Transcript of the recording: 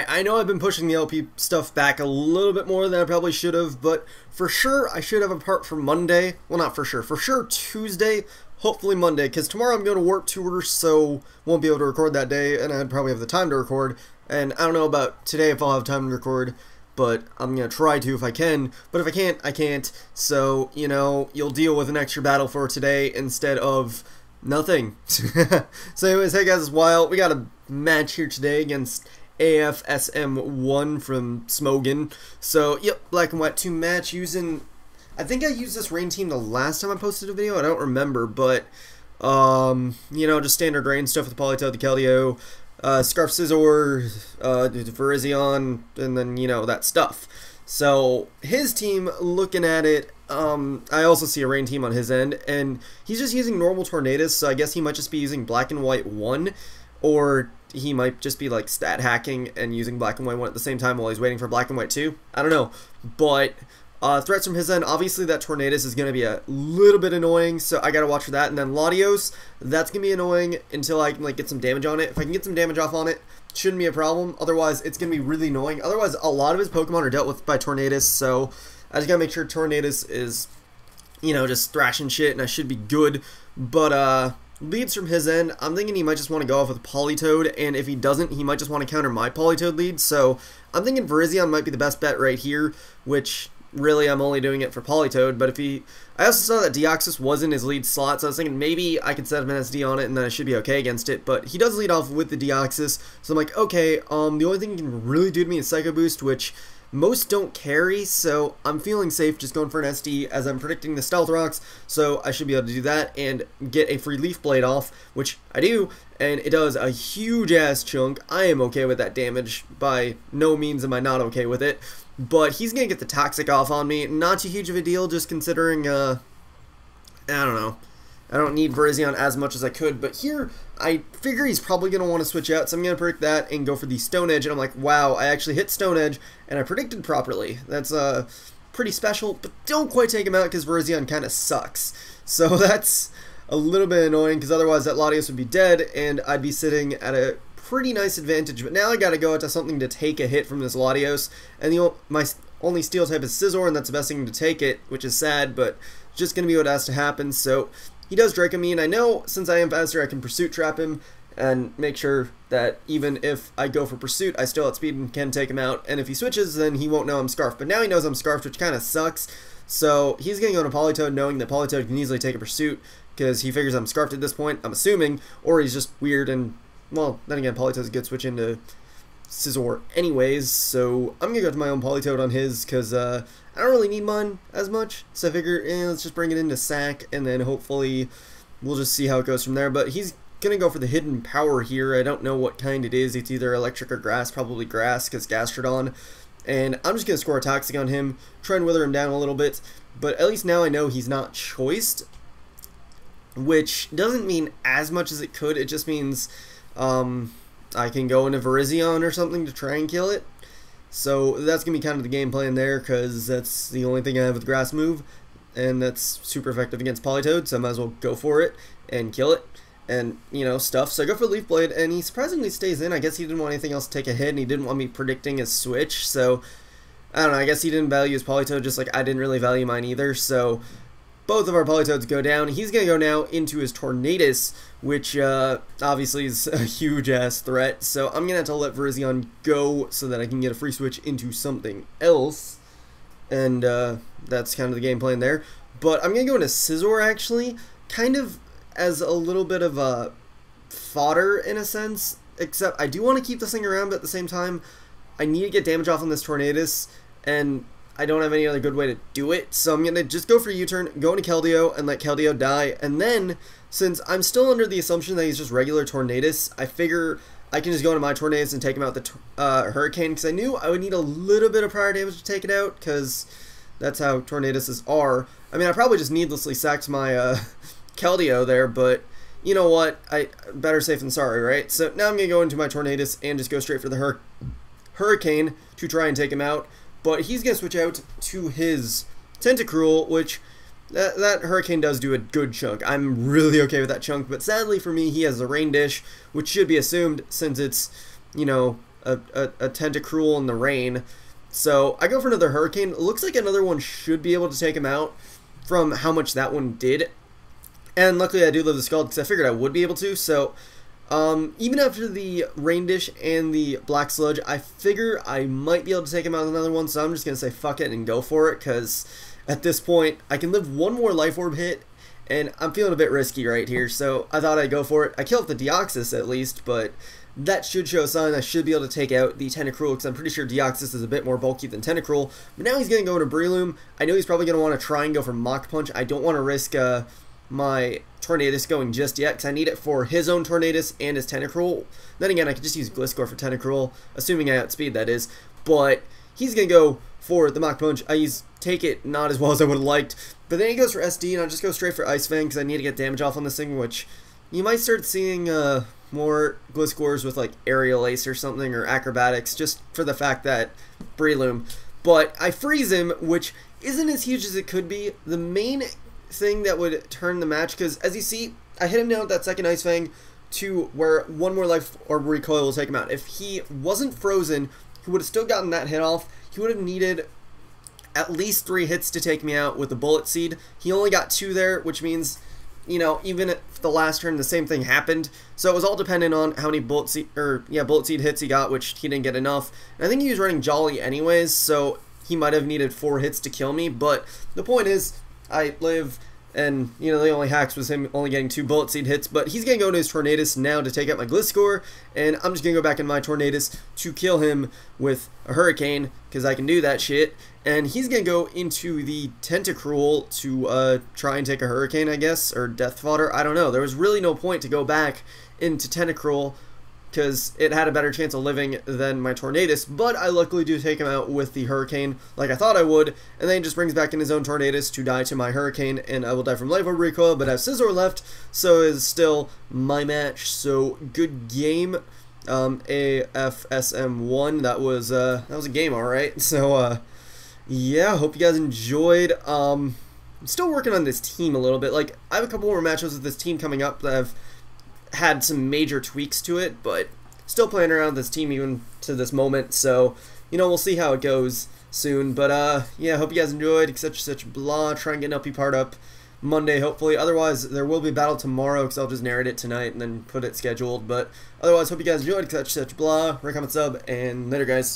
I know I've been pushing the LP stuff back a little bit more than I probably should have, but for sure I should have a part for Monday. Well, not for sure Tuesday, hopefully Monday, because tomorrow I'm going to work tours, so won't be able to record that day, and I'd probably have the time to record. And I don't know about today if I'll have time to record, but I'm going to try to if I can. But if I can't, I can't. So, you know, you'll deal with an extra battle for today instead of nothing. So anyways, hey guys, it's Wild. We got a match here today against afsm1 from Smogon. So, yep, Black and White 2 match using... I think I used this rain team the last time I posted a video. I don't remember, but, you know, just standard rain stuff with the Polytoad, the Keldeo, Scarf Scizor, Virizion, and then, you know, that stuff. So, his team, looking at it, I also see a rain team on his end, and he's just using normal Tornadus, so I guess he might just be using Black and White 1, or he might just be like stat hacking and using Black and White 1 at the same time while he's waiting for Black and White 2. I don't know, but threats from his end, obviously that Tornadus is going to be a little bit annoying, so I got to watch for that. And then Latios, that's going to be annoying until I can like get some damage on it. If I can get some damage off on it, shouldn't be a problem. Otherwise, it's going to be really annoying. Otherwise, a lot of his Pokemon are dealt with by Tornadus, so I just got to make sure Tornadus is, you know, just thrashing shit, and I should be good. But, leads from his end, I'm thinking he might just want to go off with Polytoad, and if he doesn't, he might just want to counter my Polytoad lead, so I'm thinking Virizion might be the best bet right here, which really I'm only doing it for Polytoad, but if he... I also saw that Deoxys was in his lead slot, so I was thinking maybe I could set an SD on it and then I should be okay against it, but he does lead off with the Deoxys, so I'm like, okay, the only thing he can really do to me is Psycho Boost, which most don't carry, so I'm feeling safe just going for an SD as I'm predicting the Stealth Rocks, so I should be able to do that and get a free Leaf Blade off, which I do, and it does a huge ass chunk. I am okay with that damage. By no means am I not okay with it, but he's gonna get the Toxic off on me. Not too huge of a deal, just considering, I don't know. I don't need Virizion as much as I could, but here I figure he's probably going to want to switch out, so I'm going to predict that and go for the Stone Edge, and I'm like, wow, I actually hit Stone Edge, and I predicted properly. That's pretty special, but don't quite take him out because Virizion kind of sucks. So that's a little bit annoying, because otherwise that Latios would be dead, and I'd be sitting at a pretty nice advantage, but now I got to go into something to take a hit from this Latios, and my only Steel type is Scizor, and that's the best thing to take it, which is sad, but just going to be what has to happen, so... He does Draco me, and I know since I am faster, I can Pursuit Trap him and make sure that even if I go for Pursuit, I still outspeed and can take him out. And if he switches, then he won't know I'm Scarfed. But now he knows I'm Scarfed, which kind of sucks. So he's going to go into Polytoad, knowing that Polytoad can easily take a Pursuit because he figures I'm Scarfed at this point, I'm assuming, or he's just weird and, well, then again, Polytoad's a good switch into Scizor anyways, so I'm gonna go to my own Polytoad on his because I don't really need mine as much, so I figure let's just bring it into Sack and then hopefully we'll just see how it goes from there. But he's gonna go for the hidden power here. I don't know what kind it is. It's either electric or grass, probably grass because Gastrodon, and I'm just gonna score a Toxic on him, try and wither him down a little bit, but at least now I know he's not choiced, which doesn't mean as much as it could. It just means I can go into Virizion or something to try and kill it. So that's going to be kind of the game plan there, because that's the only thing I have with Grass move, and that's super effective against Polytoad, so I might as well go for it and kill it, and, you know, stuff. So I go for Leaf Blade, and he surprisingly stays in. I guess he didn't want anything else to take a hit, and he didn't want me predicting his switch, so I don't know, I guess he didn't value his Polytoad just like I didn't really value mine either, so both of our Polytoads go down. He's going to go now into his Tornadus, which obviously is a huge-ass threat. So I'm going to have to let Virizion go so that I can get a free switch into something else. And that's kind of the game plan there. But I'm going to go into Scizor, actually, kind of as a little bit of a fodder in a sense. Except I do want to keep this thing around, but at the same time, I need to get damage off on this Tornadus, and I don't have any other good way to do it, so I'm going to just go for a U-turn, go into Keldeo, and let Keldeo die, and then, since I'm still under the assumption that he's just regular Tornadus, I figure I can just go into my Tornadus and take him out the Hurricane, because I knew I would need a little bit of prior damage to take it out, because that's how Tornaduses are. I mean, I probably just needlessly sacked my Keldeo there, but you know what, better safe than sorry, right? So now I'm going to go into my Tornadus and just go straight for the Hurricane to try and take him out. But he's going to switch out to his Tentacruel, which that Hurricane does do a good chunk. I'm really okay with that chunk, but sadly for me, he has the Rain Dish, which should be assumed since it's, you know, a Tentacruel in the rain. So I go for another Hurricane. It looks like another one should be able to take him out from how much that one did. And luckily I do live the Scald because I figured I would be able to. So even after the Rain Dish and the Black Sludge, I figure I might be able to take him out with another one. So I'm just going to say fuck it and go for it, because at this point I can live one more Life Orb hit. And I'm feeling a bit risky right here, so I thought I'd go for it. I killed the Deoxys at least, but that should show a sign I should be able to take out the Tentacruel, because I'm pretty sure Deoxys is a bit more bulky than Tentacruel. But now he's going to go into Breloom. I know he's probably going to want to try and go for Mach Punch. I don't want to risk my Tornadus going just yet, because I need it for his own Tornadus and his Tentacruel. Then again, I could just use Gliscor for Tentacruel, assuming I outspeed, that is. But he's going to go for the Mach Punch. I take it not as well as I would have liked. But then he goes for SD, and I'll just go straight for Ice Fang, because I need to get damage off on this thing, which you might start seeing more Gliscors with like Aerial Ace or something, or Acrobatics, just for the fact that Breloom. But I freeze him, which isn't as huge as it could be. The main thing that would turn the match, because as you see, I hit him down with that second Ice Fang to where one more Life Orb Recoil will take him out. If he wasn't frozen, he would have still gotten that hit off. He would have needed at least 3 hits to take me out with the Bullet Seed. He only got 2 there, which means, you know, even if the last turn the same thing happened. So it was all dependent on how many Bullet Seed hits he got, which he didn't get enough. And I think he was running Jolly anyways, so he might have needed 4 hits to kill me. But the point is, I live, and, you know, the only hacks was him only getting 2 Bullet Seed hits, but he's going to go into his Tornadus now to take out my Gliscor, and I'm just going to go back in my Tornadus to kill him with a Hurricane, because I can do that shit, and he's going to go into the Tentacruel to try and take a Hurricane, I guess, or Death Fodder, I don't know. There was really no point to go back into Tentacruel, because it had a better chance of living than my Tornadus, but I luckily do take him out with the Hurricane like I thought I would, and then he just brings back in his own Tornadus to die to my Hurricane, and I will die from Life Orb Recoil, but I have Scizor left, so it's still my match. So good game, afsm1, that was a game, alright. So yeah, hope you guys enjoyed. I'm still working on this team a little bit. Like, I have a couple more matchups with this team coming up that have had some major tweaks to it, but still playing around with this team even to this moment, so, you know, we'll see how it goes soon. But yeah, hope you guys enjoyed, etc, blah. Try and get an LP part up Monday, hopefully. Otherwise, there will be a battle tomorrow, because I'll just narrate it tonight and then put it scheduled. But otherwise, hope you guys enjoyed, etc blah. Rate, comment, sub, and later, guys.